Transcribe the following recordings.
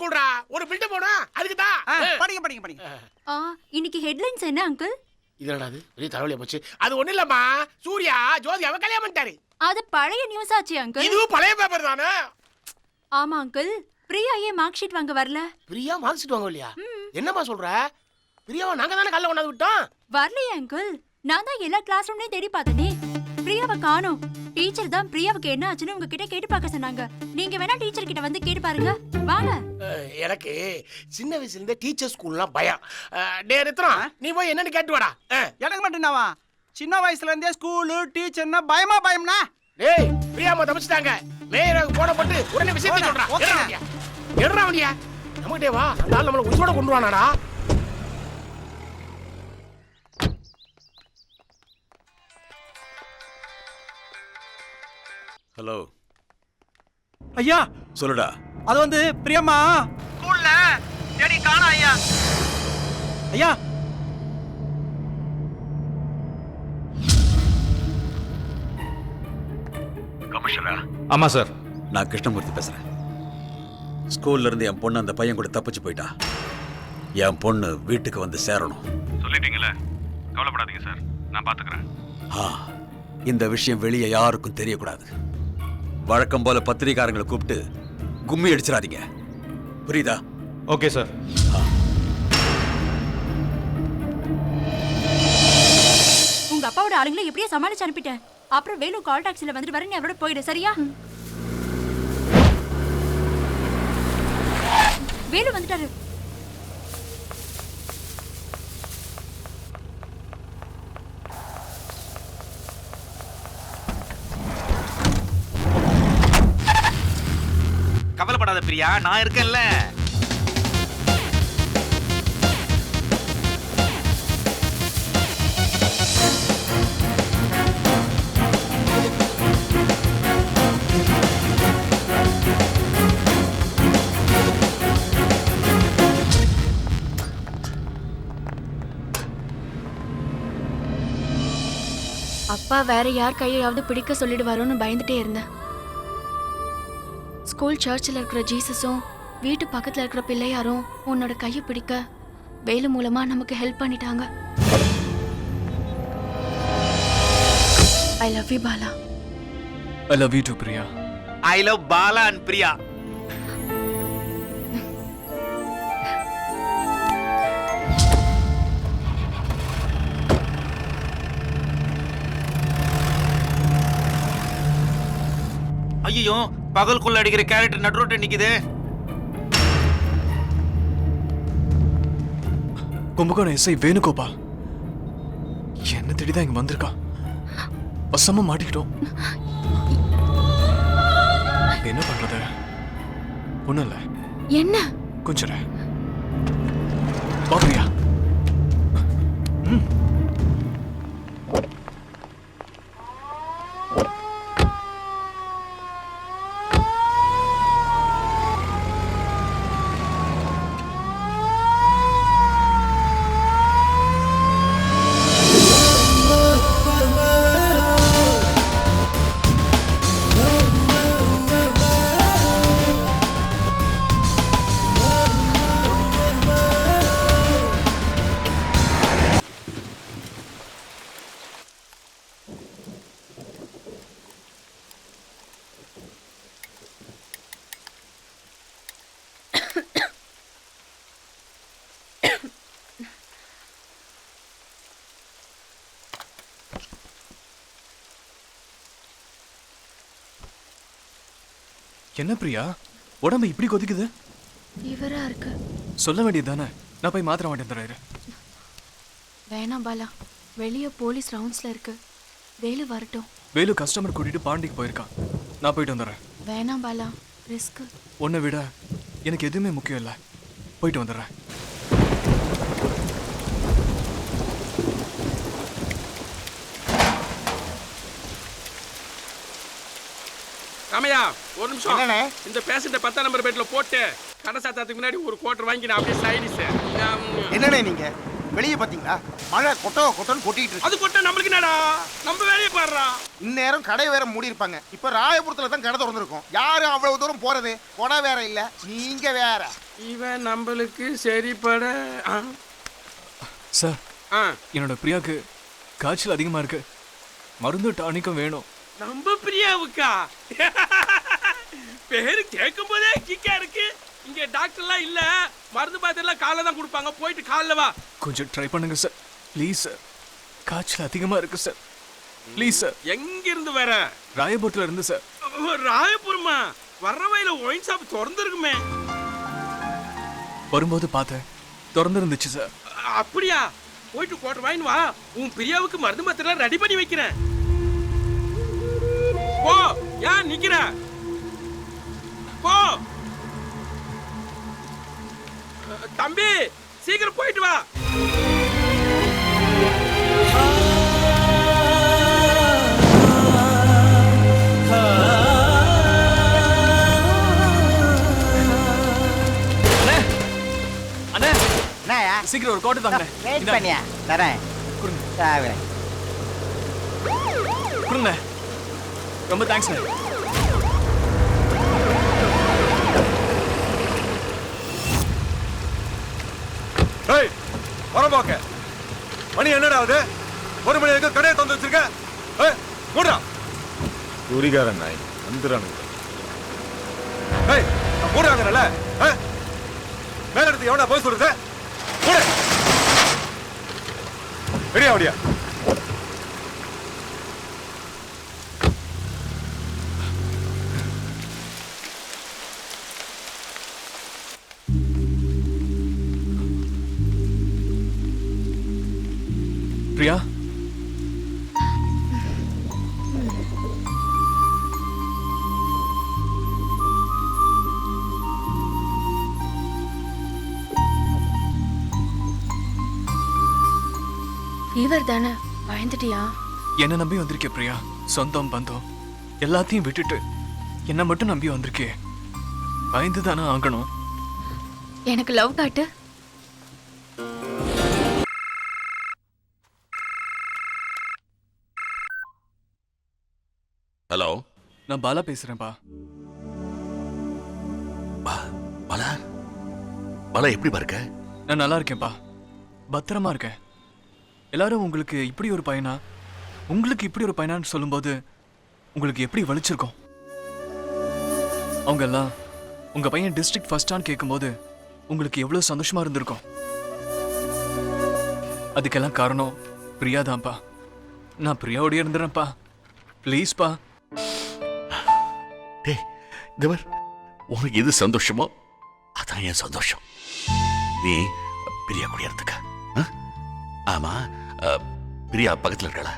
ஸ்கூல்டா, ஒரு பில்ட் போணும் அதுக்கு தான். படிங்க. இன்னைக்கு ஹெட்லைன்ஸ் என்ன அங்கிள்? இது என்னது பெரிய தலைவலியா போச்சு. அது ஒண்ணு இல்லம்மா, சூர்யா ஜோதி அவ கல்யாணம் பண்ணிட்டாரு. அது பழைய நியூஸ் ஆச்சு அங்கிள். இதுவும் பழைய பேப்பர் தானே? ஆமா அங்கிள். பிரியா ஏன் மார்க் ஷீட் வாங்க வரல? பிரியா மார்க் ஷீட் வாங்க இல்லையா? என்னம்மா சொல்ற? பிரியாவை நாங்க தானே கல்ல கொண்டாந்து விட்டோம். வரலையே அங்கிள். நான் தான் எல்லா கிளாஸ் ரூம்லயும் தேடி பார்த்தனே. பிரியாவை காணோம். டீச்சர் தான் பிரியாவுக்கு என்ன ஆச்சுன்னு உங்ககிட்ட கேட்டு பார்க்க சொன்னாங்க. நீங்க வேணா டீச்சர் கிட்ட வந்து கேட்டு பாருங்க. வாங்க. எனக்கு சின்ன வயசுல இருந்தே டீச்சர் ஸ்கூல்லாம் பயம். டே ரத்னம், நீ போய் என்னன்னு கேட்டு வாடா. எனக்கு மட்டும்தாவா? சின்ன வயசுல இருந்தே ஸ்கூலு டீச்சர்னா பயம்னா? டேய், பிரியாமா தப்பிச்சிட்டாங்க. மேயருக்கு போன போட்டு உடனே விஷயத்தை சொல்றா. எடுறா வண்டியா. நம்மகிட்டே வா. அந்த ஆள் நம்மள உயிரோட கொண்டு வானாடா. ஹலோ ஐயா சொல்லுடா. அது வந்து பிரியம்மா ஸ்கூல்ல தேடி காணோம் ஐயா. ஐயா கமிஷனரா? ஆமா சார். நான் கிருஷ்ணமூர்த்தி பேசுறேன். ஸ்கூல்ல இருந்து என் பொண்ணு அந்த பையன் கூட தப்பிச்சு போயிட்டா. என் பொண்ணு வீட்டுக்கு வந்து சேரணும். சொல்லிட்டீங்களே, கவலைப்படாதீங்க சார், நான் பாத்துக்கிறேன். இந்த விஷயம் வெளியே யாருக்கும் தெரியக்கூடாது. வழக்கம் போல பத்திரிகாரங்களை கூப்பிட்டு கும்மி அடிச்சிடாதீங்க, புரியுதா? Okay sir. உங்க அப்பாவோட ஆளுங்களை எப்படியே சமாளிச்சு அனுப்பிட்டேன். அப்புறம் வேலு கால் டாக்ஸில வந்துட்டு வரேன், அவரோட போயிடு. சரியா? வேலு வந்துட்டாரு. கவலைப்படாத பிரியா, நான் இருக்கேன்ல. அப்பா வேற யார் கையாவது பிடிக்க சொல்லிடுவாரோன்னு பயந்துட்டே இருந்தேன். ஸ்கூல் சர்ச்சில் இருக்கிற ஜீசஸும் வீட்டு பக்கத்தில் இருக்கிற பிள்ளையாரும் உன்னோட கையை பிடிக்க வேலு மூலமா நமக்கு ஹெல்ப் பண்ணிட்டாங்க. I love you Bala. I love you to Priya. I love Bala and Priya. ஐயோ, பகல்குள்ள அடிக்கிற கேரக்டர் நடுரோட்ட நிக்குது. கும்பகோணம் எஸ்ஐ வேணுகோபால் என்ன தேடிதான் இங்க வந்திருக்கா. வசமா மாட்டிக்கிட்டோம். என்ன பண்றது? ஒண்ணும் இல்ல. என்ன? கொஞ்சம் பாப்பியா. என்ன பிரியா, உடம்பு இப்படி கொதிக்குது? இவரா இருக்கு. சொல்ல வேண்டியது தானே, நான் போய் மாத்திர மாட்டேன். வேணாம் பாலா, வெளியே போலீஸ் ரவுண்ட்ஸ்ல இருக்கு. வேலு வரட்டும். வேலு கஸ்டமர் கூட்டிட்டு பாண்டிக்கு போயிருக்கான். நான் போயிட்டு வந்துடுறேன். வேணாம் பாலா, ரிஸ்க். உன்னை விட எனக்கு எதுவுமே முக்கியம் இல்லை. போயிட்டு வந்துடுறேன். ராமையா, ஒரு நிமிஷம். இந்த பேஷண்ட 10ஆம் நம்பர் பெட்ல போட்டு கடை சாத்தாத்துக்கு முன்னாடி ஒரு குவார்டர் வாங்கி நான் அப்படியே சைடிஸ். என்னண்ணே நீங்க வெளியே பாத்தீங்களா மழை கொட்டோன்னு கொட்டிட்டு இருக்கு. அது கொட்ட நம்மளுக்கு என்னடா, நம்ம வேலையை பாடுறா. இந்நேரம் கடை வேற மூடி இருப்பாங்க. இப்ப ராயபுரத்துல தான் கடை திறந்துருக்கும். யாரும் அவ்வளவு தூரம் போறது? கொடை வேற இல்ல, நீங்க வேற. இவன் நம்மளுக்கு சரிப்பட. சார் என்னோட பிரியாக்கு காய்ச்சல் அதிகமா இருக்கு, மருந்து டானிக்கும் வேணும். நம்ம பிரியாவுக்கா? பேரு கேட்கும் போதே கிக்கா இருக்கு. இங்க டாக்டர்லாம் இல்ல, மருந்து மாத்திரலாம் காலைல தான் கொடுப்பாங்க. போயிட்டு காலைல வா. கொஞ்சம் ட்ரை பண்ணுங்க சார், ப்ளீஸ் சார். காய்ச்சல் அதிகமா இருக்கு சார், ப்ளீஸ் சார். எங்க இருந்து வர? ராயபுரத்துல இருந்து சார். ராயபுரமா? வர்ற வழியில ஒயின் ஷாப் திறந்துருக்குமே. வரும்போது பார்த்தேன், திறந்து இருந்துச்சு சார். அப்படியா? போயிட்டு கோட்டர் வாங்கின்னு வா. உன் பிரியாவுக்கு மருந்து மாத்திரை ரெடி பண்ணி வைக்கிறேன். போ. ஏன் நிக்கிற? போ தம்பி, சீக்கிரம் போயிட்டு வா. அண்ணே என்னயா சீக்கிரம் ஒரு கோட்டை தாங்க. வெயிட் பண்ணியா தரேன். கொடுங்க கொடுங்க. ரொம்ப தேங்க்ஸ். ஏய் வரமாக்க, மணி என்னடா ஆகுது? ஒரு மணி வரைக்கும் கடையை தந்து வச்சிருக்க. ஏய் மூடுடா. குடிகாரன் நாய் வந்துறானுங்க. ஏய் மூடுறாங்கல்ல. மேல எடுத்து எவனா போய் சொல்றது? மூடு. ரெடியா ஓடியா? பிரியா, ஃபீவர் தானே, பயந்துட்டியா? என்ன நம்பி வந்திருக்கே பிரியா. சொந்தம் பந்தம் எல்லாத்தையும் விட்டுட்டு என்ன மட்டும் நம்பி வந்திருக்கே. பயந்து தானே ஆகணும். எனக்கு லவ் காட்டு. ஹலோ, நான் பாலா பேசுறேன்ப்பா. பாலா, பாலா எப்படி இருக்க? நான் நல்லா இருக்கேன்ப்பா, பத்திரமா இருக்கேன். எல்லாரும் உங்களுக்கு இப்படி ஒரு பையனா, உங்களுக்கு இப்படி ஒரு பையனான்னு சொல்லும்போது உங்களுக்கு எப்படி வலிச்சிருக்கும்? அவங்க எல்லாம் உங்க பையன் டிஸ்ட்ரிக்ட் ஃபர்ஸ்டான்னு கேட்கும்போது உங்களுக்கு எவ்வளவு சந்தோஷமா இருந்திருக்கும். அதுக்கெல்லாம் காரணம் பிரியா தான்ப்பா. நான் பிரியாவோடய இருந்துறேன்ப்பா, ப்ளீஸ்ப்பா. டேய் தேவர், உனக்கு எது சந்தோஷமோ அதான் என் சந்தோஷம். நீ பிரியா கூட இருந்துக்க. ஆமா, பிரியா பக்கத்துல இருக்கல,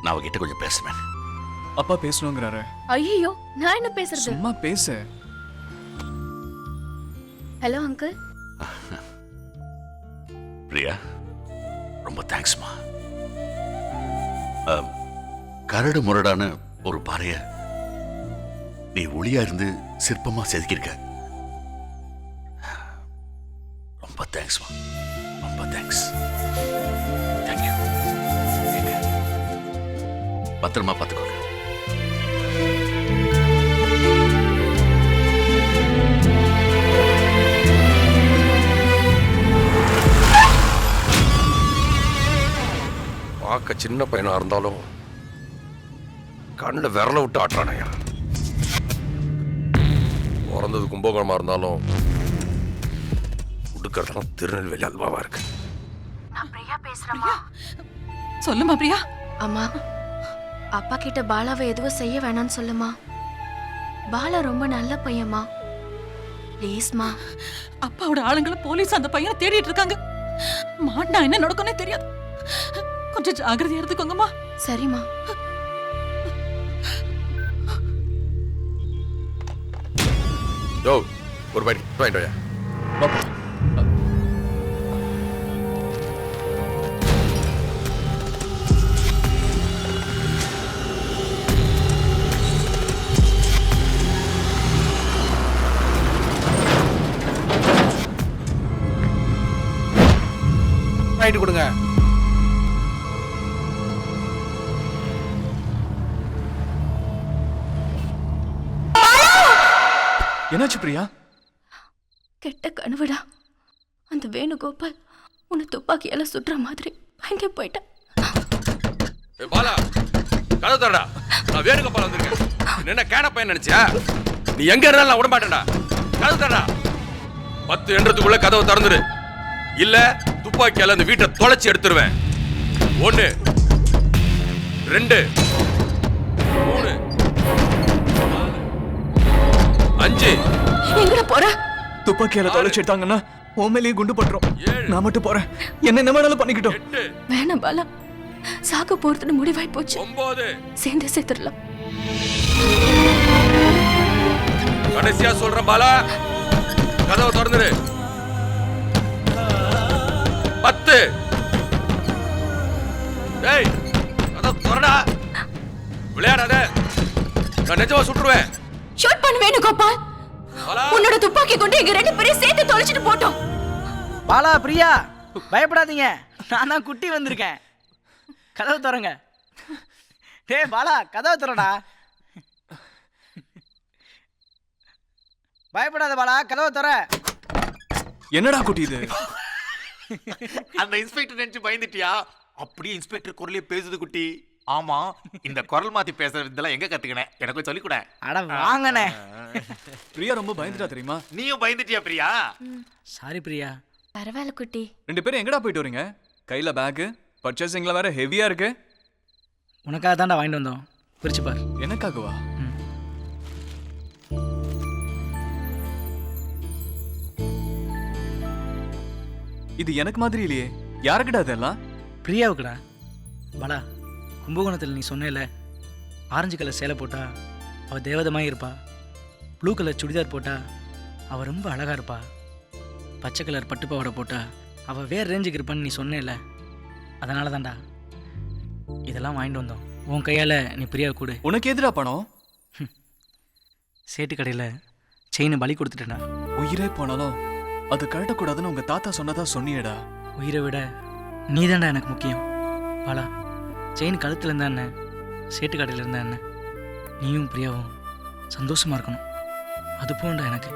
நான் அவகிட்ட கொஞ்சம் பேசுவேன். அப்பா பேசணுங்கிறாரு. ஐயோ, நான் என்ன பேசுறது? சும்மா பேசு. Hello uncle. பிரியா, ரொம்ப தேங்க்ஸ்மா. கரடு முரடான ஒரு பாறைய நீ ஒளியா இருந்து சிற்பமா செதுக்கியிருக்க. ரொம்ப தேங்க்ஸ்மா, ரொம்ப தேங்க்ஸ். தேங்க்யூ. பத்திரமா பார்த்துக்கோங்க. பார்க்க சின்ன பையனா இருந்தாலும் கண்ணில் விரல விட்டு ஆட்டுறானையா. பிறந்தது கும்பகோணமா இருந்தாலும் உடுக்கிறதெல்லாம் திருநெல்வேலி அல்வாவா இருக்கு. சொல்லுமா பிரியா. அம்மா, அப்பா கிட்ட பாலாவை எதுவும் செய்ய வேணாம்னு சொல்லுமா. பாலா ரொம்ப நல்ல பையன்மா, ப்ளீஸ்மா. அப்பாவோட ஆளுங்களை போலீஸ் அந்த பையனை தேடிட்டு இருக்காங்க. மாட்டினா என்ன நடக்கும்னே தெரியாது. கொஞ்சம் ஜாகிரதையா இருந்துக்கோங்கம்மா. சரிம்மா. யோ, ஒரு பைட் வாங்கிட்டு வாயா. பாப்பா, வாங்கிட்டு கொடுங்க. என்னாச்சு பிரியா? கெட்ட கனவுடா. அந்த வேணுகோபால் உன்னை துப்பாக்கியால சுடுற மாதிரி பயங்கர போயிட்டான். பாலா கதவு தரடா. நான் வேணுகோபால் வந்திருக்கேன். என்ன கேன பையன் நினைச்சியா? நீ எங்க இருந்தாலும் நான் விட மாட்டேன்டா. கதவு தரடா. 10 என்றதுக்குள்ள கதவை திறந்துரு. இல்ல துப்பாக்கியால அந்த வீட்டை தொலைச்சி எடுத்துருவேன். 1 2 3 5. எங்கடா போற? துப்பாக்கியால தொலைச்சு எடுத்தாங்கன்னா உண்மையிலேயே குண்டு பண்றோம். நான் மட்டும் போறேன். என்ன வேணாலும் பண்ணிக்கிட்டோம். வேணாம் பாலா, சாக்க போறதுன்னு முடிவாய் போச்சு. 9. சேர்ந்து சேர்த்துடலாம். கடைசியா சொல்றேன் பாலா, கதவை திறந்துரு. 10. டேய் கதவை திறடா. விளையாடாத, நான் நிஜமா சுட்டுருவேன். ஷூட் பண்ண வேணுகோபால். உன்னோட துப்பாக்கி கொண்டு எங்க 2 பேரையும் சேர்த்து தொலைச்சிட்டு போட்டோம். பாலா பிரியா பயப்படாதீங்க, நான் தான் குட்டி வந்திருக்கேன். கதவு திறங்க. டேய் பாலா கதவு திறடா. பயப்படாத பாலா, கதவு திற. என்னடா குட்டி இது? அந்த இன்ஸ்பெக்டர் நினைச்சு பயந்துட்டியா? அப்படியே இன்ஸ்பெக்டர் குரலே பேசுது குட்டி. ஆமா, இந்த குரல் மாத்தி பேசுறது இதெல்லாம் எங்க கத்துக்கினேன்? எனக்கு சொல்லி கூட. அட வாங்கண்ணே. பிரியா ரொம்ப பயந்துட்டா தெரியுமா? நீயும் பயந்துட்டியா பிரியா? சாரி பிரியா. பரவாயில்ல குட்டி. 2 பேரும் எங்கடா போயிட்டு வரீங்க? கையில பேக், பர்ச்சேசிங்ல வேற ஹெவியா இருக்கு. உனக்காக தான்டா வாங்கிட்டு வந்தோம், பிரிச்சு பார். எனக்காகவா? இது எனக்கு மாதிரி இல்லையே. யாருக்கிட்ட அதெல்லாம்? பிரியாவுக்குடா. பாலா, கும்பகோணத்தில் நீ சொன்னேல ஆரஞ்சு கலர் சேலை போட்டா அவள் தேவதமாக இருப்பா, ப்ளூ கலர் சுடிதார் போட்டா அவள் ரொம்ப அழகாக இருப்பா, பச்சை கலர் பட்டுப்பாவாடை போட்டா அவள் வேறு ரேஞ்சுக்கு இருப்பான்னு நீ சொன்னேல, அதனால தான்டா இதெல்லாம் வாங்கிட்டு வந்தோம். உன் கையால் நீ பிரியாவை கூடு. உனக்கு எதிரா பணம்? சேட்டு கடையில் செயினை பலி கொடுத்துட்டேன்டா. உயிரே போனாலும் அது கழட்டக்கூடாதுன்னு உங்க தாத்தா சொன்னதா சொன்னியேடா. உயிரை விட நீ தான்டா எனக்கு முக்கியம். பாலா, செயின் கழுத்தில் இருந்தா என்ன, சேட்டு கடையில் இருந்தா என்ன, நீயும் பிரியாவும் சந்தோஷமாக இருக்கணும். அது போண்டா எனக்கு.